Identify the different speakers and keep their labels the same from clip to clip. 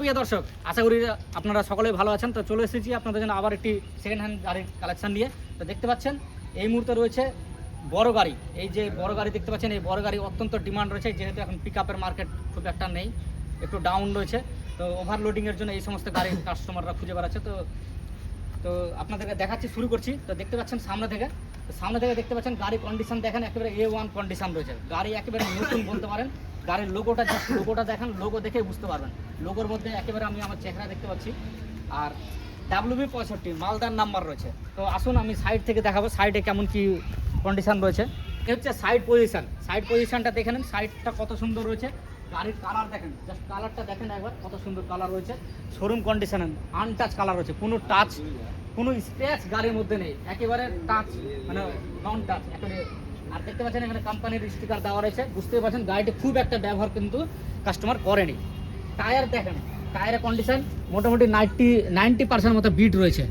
Speaker 1: প্রিয় দর্শক, আশা করি আপনারা সকলেই ভালো আছেন। তো চলে এসেছি আপনাদের জন্য আবার একটি সেকেন্ড হ্যান্ড গাড়ির কালেকশন নিয়ে। তো দেখতে পাচ্ছেন এই মুহূর্তে রয়েছে বড় গাড়ি। এই যে বড় গাড়ি দেখতে পাচ্ছেন, এই বড় গাড়ি অত্যন্ত ডিমান্ড রয়েছে, যেহেতু এখন পিক আপের মার্কেট খুব একটা নেই, একটু ডাউন রয়েছে। তো ওভারলোডিংয়ের জন্য এই সমস্ত গাড়ির কাস্টমাররা খুঁজে বেড়াচ্ছে। তো আপনাদেরকে দেখাচ্ছি, শুরু করছি। তো দেখতে পাচ্ছেন সামনে থেকে দেখতে পাচ্ছেন গাড়ি কন্ডিশন দেখেন, একেবারে A1 কন্ডিশন রয়েছে। গাড়ি একেবারে নতুন বলতে পারেন। গাড়ির লোগোটা দেখেন, লোগো দেখে বুঝতে পারবেন। লোগোর মধ্যে একেবারে আমি আমার চেহারা দেখতে পাচ্ছি। আর WB65 মালদার নাম্বার রয়েছে। তো আসুন আমি সাইড থেকে দেখাবো সাইডে কেমন কি কন্ডিশন রয়েছে। এ হচ্ছে সাইড পজিশনটা দেখে নেন, সাইডটা কত সুন্দর রয়েছে। গাড়ির কালার দেখেন, জাস্ট কালারটা দেখেন একবার, কত সুন্দর কালার রয়েছে। শোরুম কন্ডিশনে আনটাচ কালার রয়েছে, কোনো টাচ, কোনো স্ক্র্যাচ গাড়ির মধ্যে নেই, একেবারে টাচ মানে নন টাচ একেবারে। আর দেখতে পাচ্ছেন এখানে কোম্পানির স্টিকার দেওয়া রয়েছে, বুঝতে পারছেন গাড়িটি খুব একটা ব্যবহার কিন্তু কাস্টমার করেনি। টায়ার দেখেন, টায়ারের কন্ডিশন মোটামুটি 90% মতো বিট রয়েছে,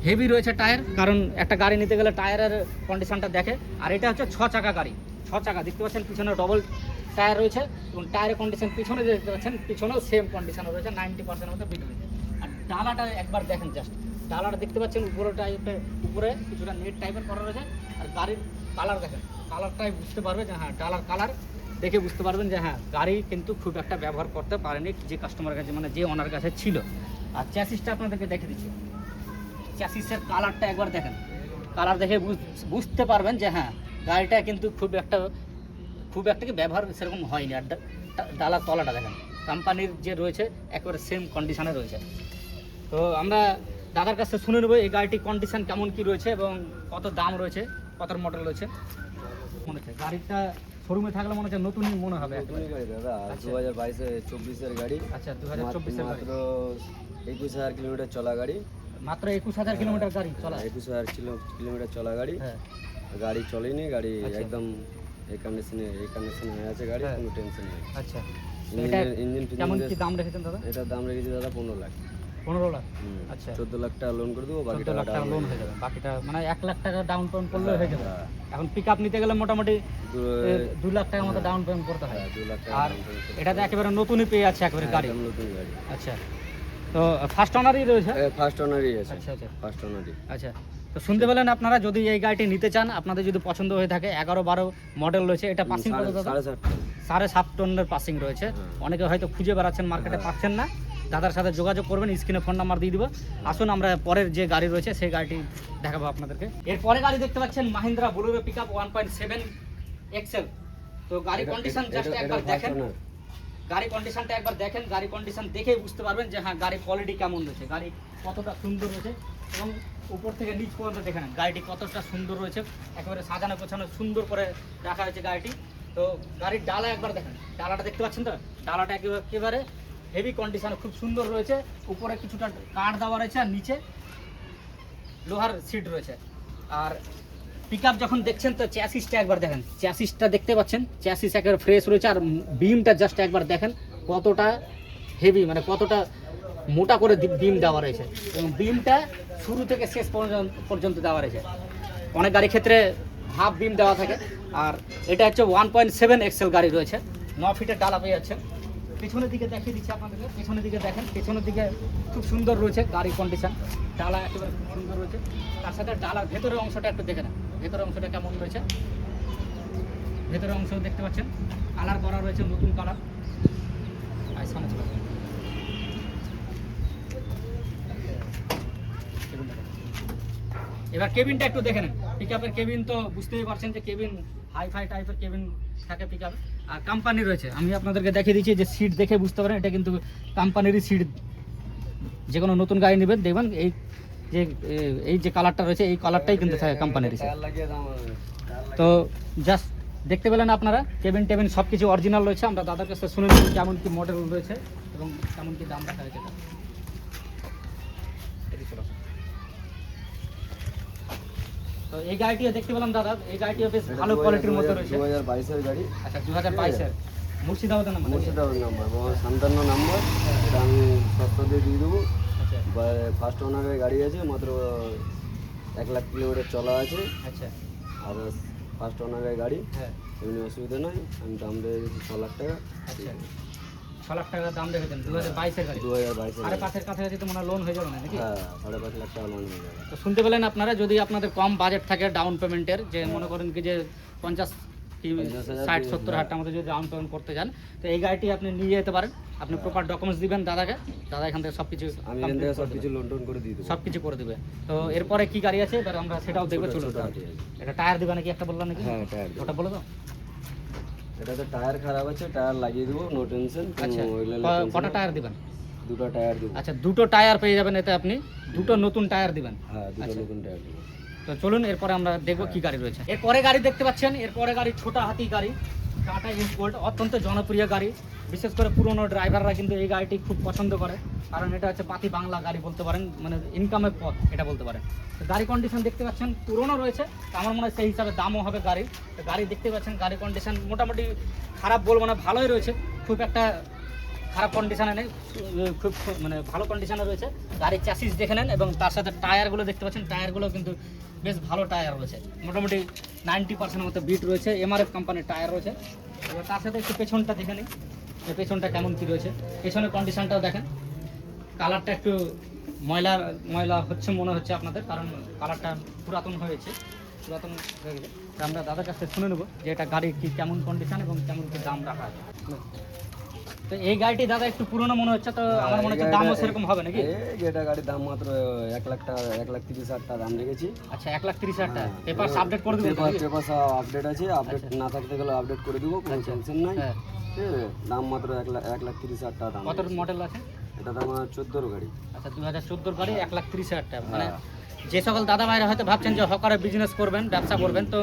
Speaker 1: হেভি রয়েছে টায়ার। কারণ একটা গাড়ি নিতে গেলে টায়ারের কন্ডিশনটা দেখে। আর এটা হচ্ছে 6 চাকা গাড়ি, 6 চাকা। দেখতে পাচ্ছেন পিছনে ডবল টায়ার রয়েছে এবং টায়ারের কন্ডিশন পিছনে দেখতে পাচ্ছেন, পিছনেও সেম কন্ডিশনে রয়েছে, 90% মতো বিট রয়েছে। আর ডালাটা একবার দেখেন, জাস্ট ডালাটা দেখতে পাচ্ছেন উপরে কিছুটা নেট টাইপের করা রয়েছে। আর গাড়ির কালার দেখেন, কালারটাই বুঝতে পারবে যে হ্যাঁ, ডালার কালার দেখে বুঝতে পারবেন যে হ্যাঁ, গাড়ি কিন্তু খুব একটা ব্যবহার করতে পারেনি যে কাস্টমারের কাছে, মানে যে ওনার কাছে ছিল। আর চ্যাসিসটা আপনাদেরকে দেখে দিচ্ছি, চ্যাসিসের কালারটা একবার দেখেন, কালার দেখে বুঝতে পারবেন যে হ্যাঁ, গাড়িটা কিন্তু খুব একটা কি ব্যবহার সেরকম হয়নি। আর ডালার তলাটা দেখেন, কোম্পানির যে রয়েছে একেবারে সেম কন্ডিশনে রয়েছে। তো আমরা দাদার কাছে শুনে নেবো এই গাড়িটির কন্ডিশন কেমন কি রয়েছে এবং কত দাম রয়েছে, কত মডেল রয়েছে। মনে হচ্ছে গাড়িটা শোরুমে থাকলে মনে হচ্ছে নতুনই মনে হবে।
Speaker 2: দাদা 2022-24 গাড়ি।
Speaker 1: আচ্ছা, 2024
Speaker 2: মাত্র 21,000 কিলোমিটার চলা গাড়ি।
Speaker 1: মাত্র 21,000 কিলোমিটার গাড়ি চলা,
Speaker 2: 21,000 কিলোমিটার চলা গাড়ি।
Speaker 1: হ্যাঁ,
Speaker 2: গাড়ি চলেনি, গাড়ি
Speaker 1: আচ্ছা।
Speaker 2: একদম এই কন্ডিশনে হয়ে আছে গাড়ি,
Speaker 1: হ্যাঁ।
Speaker 2: কোনো টেনশন নেই।
Speaker 1: আচ্ছা।
Speaker 2: ইঞ্জিন
Speaker 1: কেমন কি দাম রেখেছেন দাদা?
Speaker 2: এটার দাম রেখেছি দাদা 15 লাখ।
Speaker 1: 15 লাখ। আচ্ছা,
Speaker 2: 14 লাখ টাকা লোন করে দেবো,
Speaker 1: 14 লাখ টাকা লোন হয়ে যাবে, বাকিটা মানে 1 লাখ টাকা ডাউন পেমেন্ট করলে হয়ে যাবে।
Speaker 2: হ্যাঁ।
Speaker 1: এখন পিক আপ নিতে গেলে মোটামুটি 2 লাখ টাকার মতো ডাউন পেমেন্ট করতে হয়।
Speaker 2: 2 লাখ টাকা
Speaker 1: আর এটাতে একেবারে নতুনই পেয়ে আছে একেবারে গাড়ি।
Speaker 2: একদম নতুন গাড়ি।
Speaker 1: আচ্ছা, তো ফার্স্ট ওনারই রয়েছে?
Speaker 2: ফার্স্ট ওনারই আছে।
Speaker 1: আচ্ছা আচ্ছা
Speaker 2: ফার্স্ট ওনারই।
Speaker 1: আচ্ছা। তো শুনতে পেলেন আপনারা, যদি এই গাড়িটি নিতে চান, আপনাদের যদি পছন্দ হয়ে থাকে, 11-12 মডেল রয়েছে। এটা পাসিং কত দাদা? 7.5 টনের পাসিং রয়েছে। অনেকে হয়তো খুঁজে বেড়াচ্ছেন, মার্কেটে পাচ্ছেন না, দাদার সাথে যোগাযোগ করবেন, স্ক্রিনে ফোন নাম্বার দিয়ে দিব। আসুন আমরা পরের যে গাড়ি রয়েছে সেই গাড়িটি দেখাবো আপনাদেরকে। এরপরে গাড়ি দেখতে পাচ্ছেন মাহিন্দ্রা বোলেরো পিকআপ 1.7 এক্সেল। তো গাড়ি কন্ডিশন জাস্ট একবার দেখেন, গাড়ি কন্ডিশনটা একবার দেখেন, গাড়ি কন্ডিশন দেখেই বুঝতে পারবেন যে হ্যাঁ, গাড়ির কোয়ালিটি কেমন রয়েছে, গাড়ি কতটা সুন্দর রয়েছে। এবং উপর থেকে নিচ পর্যন্ত দেখে নেন গাড়িটি কতটা সুন্দর রয়েছে, একেবারে সাজানো গোছানো সুন্দর করে রাখা হয়েছে গাড়িটি। তো গাড়ির ডালা একবার দেখেন, ডালাটা দেখতে পাচ্ছেন তো, ডালাটা একেবারে হেভি কন্ডিশনে খুব সুন্দর রয়েছে। উপরে কিছুটা কাঠ দেওয়া রয়েছে আর নিচে লোহার সিট রয়েছে। আর পিক আপ যখন দেখছেন তো চ্যাসিসটা একবার দেখেন, চ্যাসিসটা দেখতে পাচ্ছেন, চ্যাসিস একেবারে ফ্রেশ রয়েছে। আর বিমটা জাস্ট একবার দেখেন কতটা হেভি, মানে কতটা মোটা করে বিম দেওয়া রয়েছে। এবং বিমটা শুরু থেকে শেষ পর্যন্ত দেওয়া রয়েছে। অনেক গাড়ির ক্ষেত্রে হাফ বিম দেওয়া থাকে। আর এটা হচ্ছে 1.7 এক্সেল গাড়ি রয়েছে, 9 ফিটের ডালা পেয়ে যাচ্ছে। পেছনের দিকে দেখিয়ে দিচ্ছি আপনাদেরকে, পেছনের দিকে দেখেন, পেছনের দিকে খুব সুন্দর রয়েছে গাড়ির কন্ডিশন, ডালা একেবারে খুব সুন্দর রয়েছে। তার সাথে ডালার ভেতরের অংশটা একটু দেখে নেন, ভেতরের অংশটা কেমন রয়েছে। ভেতরের অংশ দেখতে পাচ্ছেন কালার করা রয়েছে, নতুন কালার। এবার কেবিনটা একটু দেখে নেন, পিক আপের কেবিন তো বুঝতেই পারছেন যে কেবিন হাইফাই টাইপের কেবিন থাকে পিক আপে। আর কোম্পানি রয়েছে, আমি আপনাদেরকে দেখিয়ে দিচ্ছি যে সিট দেখে বুঝতে পারেন এটা কিন্তু কোম্পানিরই সিট। যে কোনো নতুন গাড়ি নেবেন দেখবেন এই যে কালারটা রয়েছে, এই কালারটাই কিন্তু থাকে কোম্পানির। তো জাস্ট দেখতে পেলেন আপনারা, কেবিন টেবিন সব কিছু অরিজিনাল রয়েছে। আমরা দাদার কাছে শুনে নিই কেমন কি মডেল রয়েছে এবং কেমন কি দাম রাখা হয়েছে। তো এই গাড়িটিও দেখতে পেলাম দাদা, এই গাড়িটিও বেশ ভালো কোয়ালিটির মধ্যে রয়েছে।
Speaker 2: 2022 গাড়ি।
Speaker 1: আচ্ছা, 2022 মুর্শিদাবাদের নাম্বার।
Speaker 2: Murshidabad number, 57 number. এটা আমি সস্তা দিয়ে দিয়ে দেবো।
Speaker 1: আচ্ছা
Speaker 2: ফার্স্ট ওনারের গাড়ি আছে, মাত্র 1 লাখ কিলোমিটার চলা আছে।
Speaker 1: আচ্ছা,
Speaker 2: আর ফার্স্ট ওনারের গাড়ি,
Speaker 1: হ্যাঁ
Speaker 2: এমনি অসুবিধা নয়। আমি দাম দিয়ে দিচ্ছি 6 লাখ টাকা।
Speaker 1: আচ্ছা, 6 লাখ টাকা দাম রেখেছেন 2022-এর গাড়ি।
Speaker 2: 2022
Speaker 1: সাড়ে পাঁচের কাছাকাছি তো মনে হয় লোন হয়ে যাবে না নাকি?
Speaker 2: হ্যাঁ 5.5 লাখ টাকা লোন হয়ে যাবে।
Speaker 1: তো শুনতে পেলেন আপনারা, যদি আপনাদের কম বাজেট থাকে ডাউন পেমেন্টের, যে মনে করেন কি যে 50 কি 60-70 হাজার টাকার মধ্যে যদি ডাউন পেমেন্ট করতে চান, তো এই গাড়িটি আপনি নিয়ে যেতে পারেন। আপনি প্রপার ডকুমেন্টস দিবেন দাদাকে, দাদা এখান থেকে সব কিছু
Speaker 2: আমি এখান থেকে সব কিছু লোন টোন করে দিয়ে দেবো।
Speaker 1: সব কিছু করে দেবে। তো এরপরে কি গাড়ি আছে এবার আমরা সেটাও দেখবো। চলুন, এটা টায়ার দিবা নাকি একটা বললাম নাকি?
Speaker 2: হ্যাঁ টায়ার
Speaker 1: ওটা বলে দাও।
Speaker 2: এটাতে টায়ার খারাপ আছে, টায়ার লাগিয়ে দেবো, নো টেনশন।
Speaker 1: আচ্ছা, কটা টায়ার দিবেন?
Speaker 2: দুটো টায়ার দেবো।
Speaker 1: আচ্ছা, দুটো টায়ার পেয়ে যাবেন এতে আপনি, দুটো নতুন টায়ার দিবেন।
Speaker 2: হ্যাঁ দুটো নতুন টায়ার দেবো।
Speaker 1: তো চলুন এরপরে আমরা দেখবো কি গাড়ি রয়েছে। এরপরে গাড়ি দেখতে পাচ্ছেন, এরপরে গাড়ি ছোটা হাতি গাড়ি, টাটা ইনস্পোর্ট, অত্যন্ত জনপ্রিয় গাড়ি। বিশেষ করে পুরনো ড্রাইভাররা কিন্তু এই গাড়িটি খুব পছন্দ করে, কারণ এটা হচ্ছে পাতি বাংলা গাড়ি বলতে পারেন, মানে ইনকামের পথ এটা বলতে পারেন। তো গাড়ি কন্ডিশন দেখতে পাচ্ছেন পুরনো রয়েছে, তো আমার মনে হয় সেই হিসাবে দামও হবে গাড়ি। তো গাড়ি দেখতে পাচ্ছেন, গাড়ি কন্ডিশন মোটামুটি খারাপ বলবো না, ভালোই রয়েছে, খুব একটা খারাপ কন্ডিশনে নেই, খুব মানে ভালো কন্ডিশনে রয়েছে। গাড়ির চ্যাসিস দেখে নেন, এবং তার সাথে টায়ারগুলো দেখতে পাচ্ছেন, টায়ারগুলো কিন্তু বেশ ভালো টায়ার রয়েছে, মোটামুটি 90% মতো বিট রয়েছে, এমআরএফ কোম্পানির টায়ার রয়েছে। এবার তার সাথে একটু পেছনটা দেখে নিই, যে পেছনটা কেমন কী রয়েছে, পেছনের কন্ডিশনটাও দেখেন। কালারটা একটু ময়লা ময়লা হচ্ছে মনে হচ্ছে আপনাদের, কারণ কালারটা পুরাতন হয়েছে, পুরাতন হয়ে গেছে। তো আমরা দাদার কাছ থেকে শুনে নেবো যে এটা গাড়ির কী কেমন কন্ডিশন এবং কেমন কী দাম রাখা আছে। তো এই গাড়িটি দাদা একটু পুরনো মনে হচ্ছে, তো আমার মনে হচ্ছে দামও সেরকম হবে নাকি?
Speaker 2: এটা গাড়ির দাম মাত্র 1 লাখ টাকা, 1,30,000 টাকা দাম রেখেছি।
Speaker 1: আচ্ছা, 1,30,000 টাকা। পেপার আপডেট করে দেবো?
Speaker 2: পেপার আপডেট আছে, আপডেট না থাকতে গেলে আপডেট করে দেবো, কোনো টেনশন নাই।
Speaker 1: হ্যাঁ।
Speaker 2: ঠিক আছে, দাম মাত্র 1,30,000 টাকা দাম।
Speaker 1: কত মডেল আছে?
Speaker 2: এটা দাম 14 গাড়ি।
Speaker 1: আচ্ছা, 2014 গাড়ি, 1,30,000 টাকা। মানে যে সকল দাদা ভাইরা হয়তো ভাবছেন যে হকারে বিজনেস করবেন, ব্যবসা করবেন, তো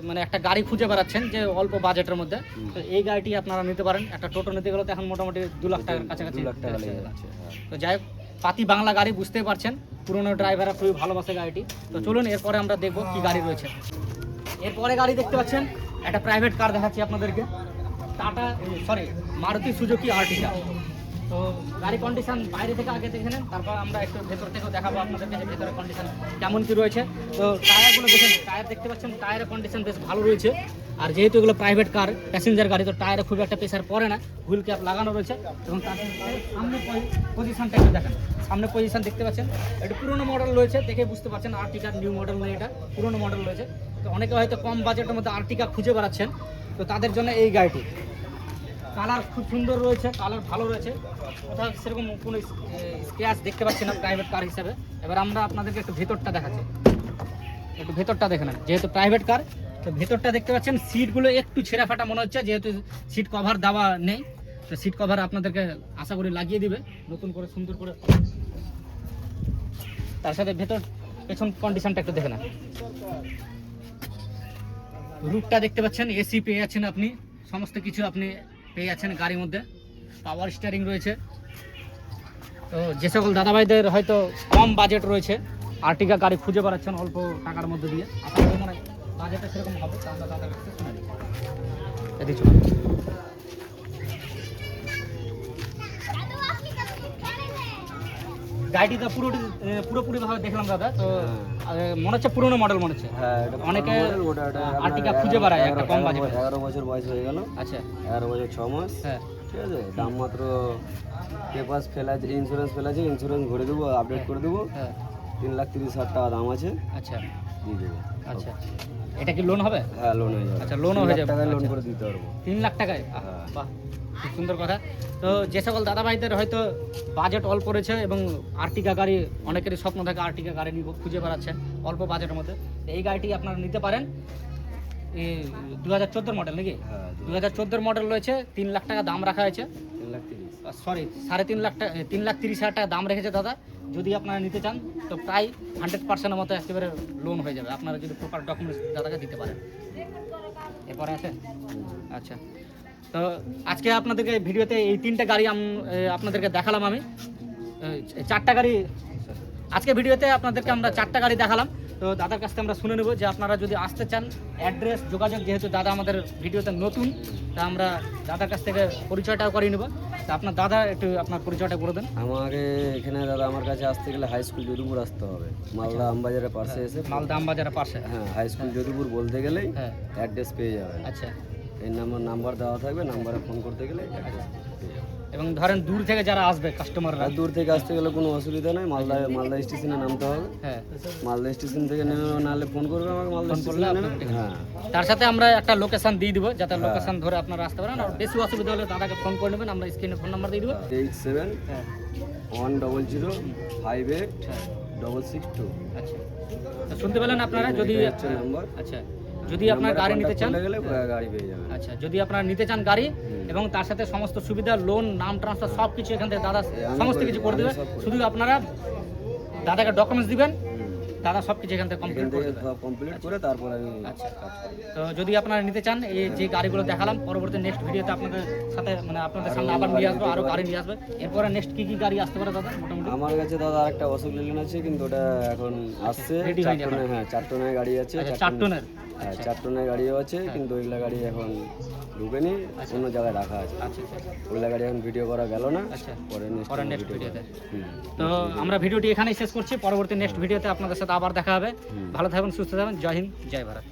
Speaker 1: মানে একটা গাড়ি খুঁজে বেড়াচ্ছেন যে অল্প বাজেটের মধ্যে, তো এই গাড়িটি আপনারা নিতে পারেন। একটা টোটো নিতে গেলে তো এখন মোটামুটি 2 লাখ টাকার কাছাকাছি
Speaker 2: 2 লাখ টাকা লেগে যাচ্ছে।
Speaker 1: তো যাই হোক, পাতি বাংলা গাড়ি, বুঝতেই পারছেন পুরনো ড্রাইভাররা খুবই ভালোবাসে গাড়িটি। তো চলুন এরপরে আমরা দেখবো কি গাড়ি রয়েছে। এরপরে গাড়ি দেখতে পাচ্ছেন, একটা প্রাইভেট কার দেখাচ্ছি আপনাদেরকে, টাটা সরি মারুতি সুজুকি আর্টিকা। তো গাড়ি কন্ডিশন বাইরে থেকে আগে দেখে নেন, তারপর আমরা একটু ভেতর থেকেও দেখাবো আপনাদেরকে যে ভেতরের কন্ডিশন কেমন কি রয়েছে। তো টায়ারগুলো দেখেন, টায়ার দেখতে পাচ্ছেন, টায়ারের কন্ডিশন বেশ ভালো রয়েছে। আর যেহেতু এগুলো প্রাইভেট কার, প্যাসেঞ্জার গাড়ি, তো টায়ারে খুব একটা প্রেশার পড়ে না, হুইল ক্যাপ লাগানো রয়েছে। এবং তার সামনে পজিশনটা একটু দেখেন, সামনে পজিশন দেখতে পাচ্ছেন, একটু পুরোনো মডেল রয়েছে, দেখে বুঝতে পারছেন আর্টিকার নিউ মডেল নেই, এটা পুরোনো মডেল রয়েছে। তো অনেকে হয়তো কম বাজেটের মধ্যে আর্টিকা খুঁজে বেড়াচ্ছেন, তো তাদের জন্য এই গাড়িটি। কালার খুব সুন্দর রয়েছে, কালার ভালো রয়েছে, কোথাও সেরকম কোনো স্ক্র্যাচ দেখতে পাচ্ছি না প্রাইভেট কার হিসাবে। এবার আমরা আপনাদেরকে একটু ভেতরটা দেখাচ্ছি, একটু ভেতরটা দেখে নেন। যেহেতু প্রাইভেট কার, তো ভেতরটা দেখতে পাচ্ছেন, সিটগুলো একটু ছেঁড়া ফাটা মনে হচ্ছে, যেহেতু সিট কভার দেওয়া নেই। তো সিট কভার আপনাদেরকে আশা করি লাগিয়ে দিবে নতুন করে, সুন্দর করে। তার সাথে ভেতর পেছন কন্ডিশনটা একটু দেখে নেন। রুটটা দেখতে পাচ্ছেন, এসি পেয়ে যাচ্ছেন আপনি, সমস্ত কিছু আপনি পেয়ে যাচ্ছেন গাড়ির মধ্যে। পাওয়ার স্টিয়ারিং রয়েছে। তো যে সকল দাদাভাইদের হয়তো কম বাজেট রয়েছে, আর্টিকা গাড়ি খুঁজে বেড়াচ্ছেন অল্প টাকার মধ্যে দিয়ে, আপনাদের মনে হয় বাজেটটা সেরকম হবে, তা আমরা দাদার কাছে শুনে নিচ্ছি। এদিকে চলুন। গাড়িটা পুরোপুরি ভাবে দেখলাম দাদা, তো মনে হচ্ছে পুরোনো মডেল মনে হচ্ছে।
Speaker 2: হ্যাঁ, এটা
Speaker 1: অনেকে
Speaker 2: ওটা
Speaker 1: আর্টিকা খুঁজে বেড়ায় একটা কম বাজেট।
Speaker 2: 11 বছর বয়স হয়ে গেল।
Speaker 1: আচ্ছা,
Speaker 2: 11 বছর 6 মাস।
Speaker 1: হ্যাঁ,
Speaker 2: ঠিক আছে, দাম মাত্র পেপার ফেলা আছে, ইন্স্যুরেন্স ফেলা আছে, ইন্স্যুরেন্স ভরে দেবো, আপডেট করে দেবো।
Speaker 1: হ্যাঁ,
Speaker 2: 3,30,000 টাকা দাম আছে,
Speaker 1: আচ্ছা
Speaker 2: দিয়ে দেবো।
Speaker 1: আচ্ছা। এটা কি লোন হবে?
Speaker 2: হ্যাঁ লোন হয়ে যাবে।
Speaker 1: আচ্ছা, লোনও হয়ে যাবে।
Speaker 2: টাকা লোন
Speaker 1: আচ্ছা।
Speaker 2: করে দিতে পারবো।
Speaker 1: 3 লাখ টাকায়?
Speaker 2: হ্যাঁ।
Speaker 1: বাহ, খুব সুন্দর কথা। তো যে সকল দাদাভাইদের হয়তো বাজেট অল্প রয়েছে এবং আর্টিকা গাড়ি অনেকেরই স্বপ্ন থাকে, আর্টিকা গাড়ি নিব খুঁজে বেড়াচ্ছেন অল্প বাজেটের মধ্যে, এই গাড়িটি আপনারা নিতে পারেন। এই 2014 মডেল নাকি?
Speaker 2: হ্যাঁ
Speaker 1: 2014 মডেল রয়েছে, 3 লাখ টাকা দাম রাখা হয়েছে।
Speaker 2: 3,30,000।
Speaker 1: সরি, 3.5 লাখ টাকা, 3,30,000 টাকা দাম রেখেছে দাদা। যদি আপনারা নিতে চান তো প্রায় 100% মতো একেবারে লোন হয়ে যাবে, আপনারা যদি প্রপার ডকুমেন্টস দাদাকে দিতে পারেন। এরপরে আছে? আচ্ছা, তো আজকে আপনাদেরকে ভিডিওতে এই 3টে গাড়ি আপনাদেরকে দেখালাম আমি, 4টা গাড়ি আজকে ভিডিওতে আপনাদেরকে আমরা 4টা গাড়ি দেখালাম। তো দাদার কাছ থেকে আমরা শুনে নেব যে আপনারা যদি আসতে চান, অ্যাড্রেস, যোগাযোগ, যেহেতু দাদা আমাদের ভিডিওতে নতুন, তা আমরা দাদার কাছ থেকে পরিচয়টাও করিয়ে নেব। তা আপনার দাদা একটু আপনার পরিচয়টা করে দেন।
Speaker 2: আমাকে এখানে দাদা আমার কাছে আসতে গেলে হাই স্কুল যদুপুর আসতে হবে, মালদা আমবাজারের পাশে এসে।
Speaker 1: মালদা আমবাজারের পাশে?
Speaker 2: হ্যাঁ, হাই স্কুল যদুপুর বলতে গেলেই
Speaker 1: হ্যাঁ,
Speaker 2: অ্যাড্রেস পেয়ে যাবে।
Speaker 1: আচ্ছা।
Speaker 2: এই নাম্বার দেওয়া থাকবে, নাম্বারে ফোন করতে গেলে
Speaker 1: এবং ধরেন দূর থেকে যারা আসবে কাস্টমাররা,
Speaker 2: আর দূর থেকে আসতে গেলে কোনো অসুবিধা নেই, মালদা স্টেশনে নামতে হবে।
Speaker 1: হ্যাঁ,
Speaker 2: মালদা স্টেশন থেকে নেমে নাহলে ফোন করবে আমাকে, মালদা স্টেশনে নেমে। হ্যাঁ,
Speaker 1: তার সাথে আমরা একটা লোকেশন দিয়ে দিব, যাতে লোকেশন ধরে আপনারা আসতে পারেন। আর বেশি অসুবিধা হলে দাদাকে ফোন করে নেবেন, আমরা স্ক্রিনে ফোন নাম্বার দিয়ে দিব।
Speaker 2: 87-100-58-662।
Speaker 1: আচ্ছা, তো শুনতে পেলেন আপনারা। যদি
Speaker 2: নাম্বার,
Speaker 1: আচ্ছা, যদি আপনার গাড়ি নিতে চান,
Speaker 2: গেলে গাড়ি পেয়ে যাবেন।
Speaker 1: আচ্ছা, যদি আপনারা নিতে চান গাড়ি এবং তার সাথে সমস্ত সুবিধা, লোন, নাম ট্রান্সফার সব কিছু এখান থেকে দাদা সমস্ত কিছু করে দেবে। শুধু আপনারা দাদাকে ডকুমেন্টস দিবেন, দাদা সব কিছু এখান থেকে কমপ্লিট করে দেবে।
Speaker 2: সব কমপ্লিট করে তারপর আমি
Speaker 1: আচ্ছা, তো যদি আপনারা নিতে চান, এই যে গাড়িগুলো দেখালাম, পরবর্তী নেক্সট ভিডিওতে আপনাদের সাথে মানে আপনাদের সামনে আবার নিয়ে আসবো, আরও গাড়ি নিয়ে আসবে। এরপরে নেক্সট কি কি গাড়ি আসতে পারে দাদা মোটামুটি?
Speaker 2: আমার কাছে দাদা আরেকটা অশোক লেল্যান্ড আছে, কিন্তু ওটা এখন আসছে।
Speaker 1: ready হয়নি
Speaker 2: 4 টনের, হ্যাঁ 4 টনের গাড়ি আছে।
Speaker 1: আচ্ছা, 4 টনের।
Speaker 2: হ্যাঁ 4 টনের গাড়িও আছে, কিন্তু ওইগুলা গাড়ি এখন ঢুকেনি, অন্য জায়গায় রাখা আছে।
Speaker 1: আচ্ছা আচ্ছা
Speaker 2: ওইগুলা গাড়ি এখন ভিডিও করা গেল না।
Speaker 1: আচ্ছা,
Speaker 2: পরে
Speaker 1: পরে নেক্সট ভিডিওতে।
Speaker 2: হুম।
Speaker 1: তো আমরা ভিডিওটি এখানেই শেষ করছি। পরবর্তী নেক্সট ভিডিওতে আপনাদের সাথে আবার দেখা হবে। ভালো থাকবেন, সুস্থ থাকবেন। জয় হিন্দ, জয় ভারত।